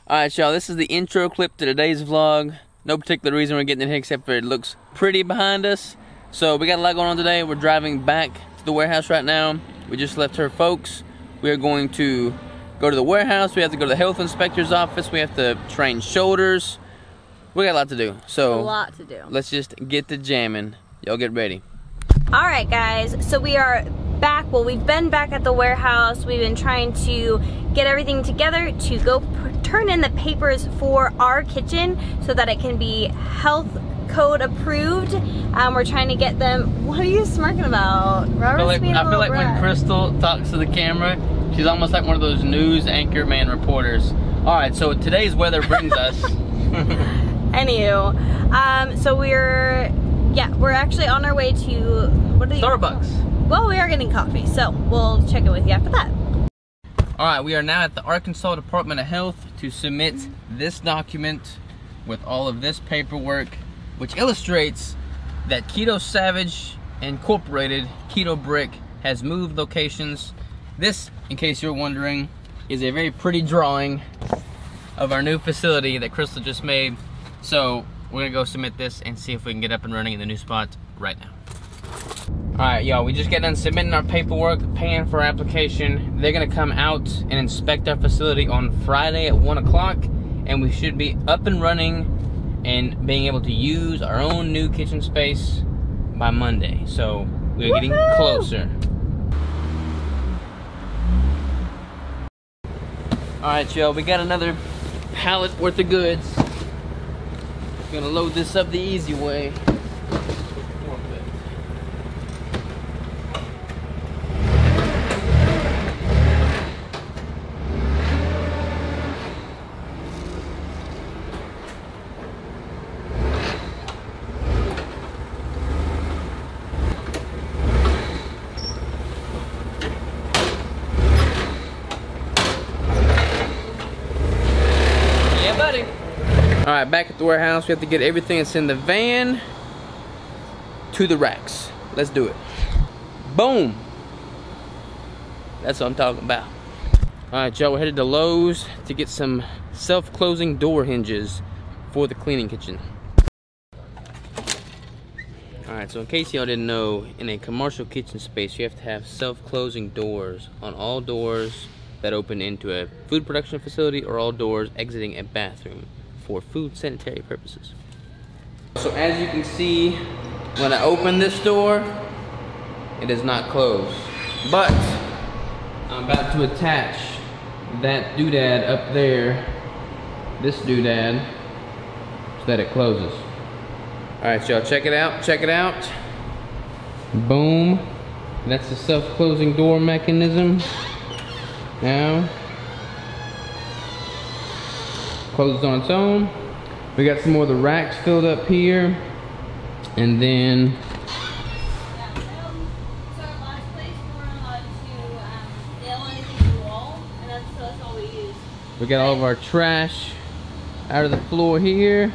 Alright y'all, this is the intro clip to today's vlog. No particular reason we're getting it here except for it looks pretty behind us. So we got a lot going on today. We're driving back to the warehouse right now. We just left her folks. We are going to go to the warehouse. We have to go to the health inspector's office. We have to train shoulders. We got a lot to do. So a lot to do. Let's just get to jamming. Y'all get ready. Alright guys, so we are back. Well, we've been back at the warehouse. We've been trying to get everything together to go turn in the papers for our kitchen so that it can be health code approved. We're trying to get them. What are you smirking about? I feel like when Crystal talks to the camera, she's almost like one of those news anchor man reporters. Alright, so today's weather brings us. Anywho, so we're actually on our way to, what are you? Starbucks. Well, we are getting coffee, so we'll check in with you after that. Alright, we are now at the Arkansas Department of Health to submit this document with all of this paperwork, which illustrates that Keto Savage Incorporated, Keto Brick, has moved locations. This, in case you're wondering, is a very pretty drawing of our new facility that Crystal just made. So we're gonna go submit this and see if we can get up and running in the new spot right now. Alright y'all, we just got done submitting our paperwork, paying for our application. They're gonna come out and inspect our facility on Friday at 1 o'clock, and we should be up and running and being able to use our own new kitchen space by Monday. So we're getting closer. Alright y'all, we got another pallet worth of goods. Gonna load this up the easy way. Alright, back at the warehouse, we have to get everything that's in the van to the racks. Let's do it. Boom! That's what I'm talking about. Alright, y'all, we're headed to Lowe's to get some self-closing door hinges for the cleaning kitchen. Alright, so in case y'all didn't know, in a commercial kitchen space, you have to have self-closing doors on all doors that open into a food production facility or all doors exiting a bathroom for food sanitary purposes. So as you can see, when I open this door, it is not closed. But I'm about to attach that doodad up there, this doodad, so that it closes. Alright y'all, check it out, check it out. Boom. That's the self-closing door mechanism. Now, closes on its own. We got some more of the racks filled up here, and then we got all of our trash out of the floor here.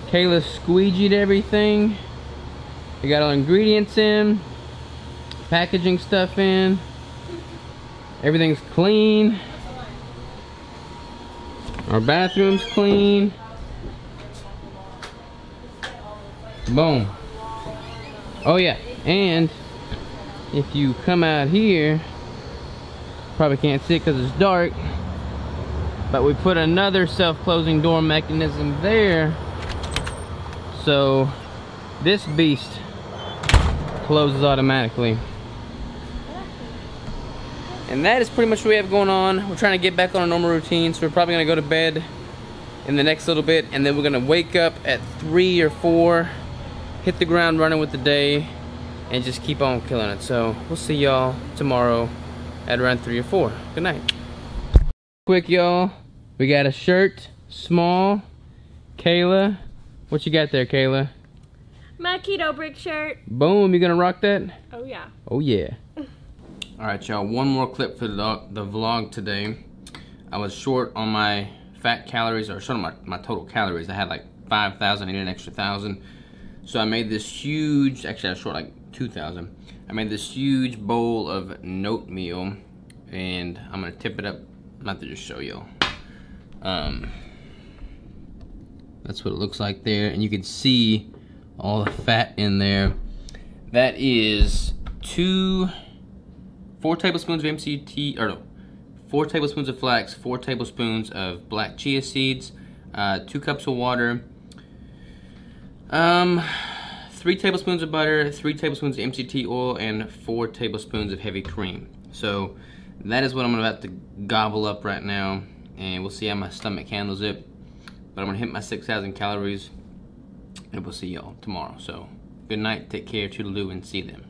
Kayla squeegeed everything. We got all ingredients in, packaging stuff in. Everything's clean. Our bathroom's clean. Boom. Oh yeah, and if you come out here, probably can't see it because it's dark, but we put another self-closing door mechanism there, so this beast closes automatically. And that is pretty much what we have going on. We're trying to get back on a normal routine, so we're probably gonna go to bed in the next little bit, and then we're gonna wake up at 3 or 4, hit the ground running with the day, and just keep on killing it. So we'll see y'all tomorrow at around 3 or 4. Good night. Quick y'all, we got a shirt, small. Kayla, what you got there, Kayla? My Keto Brick shirt. Boom, you gonna rock that? Oh yeah. Oh yeah. Alright y'all, one more clip for the vlog today. I was short on my fat calories, or short on my total calories. I had like 5,000, I needed an extra 1,000. So I made this huge, actually I was short like 2,000. I made this huge bowl of oatmeal, and I'm gonna tip it up, not to just show y'all. That's what it looks like there, and you can see all the fat in there. That is 4 tablespoons of MCT, or no, 4 tablespoons of flax, 4 tablespoons of black chia seeds, 2 cups of water, 3 tablespoons of butter, 3 tablespoons of MCT oil, and 4 tablespoons of heavy cream. So that is what I'm about to gobble up right now, and we'll see how my stomach handles it. But I'm gonna hit my 6,000 calories, and we'll see y'all tomorrow. So good night, take care, toodaloo, and see them.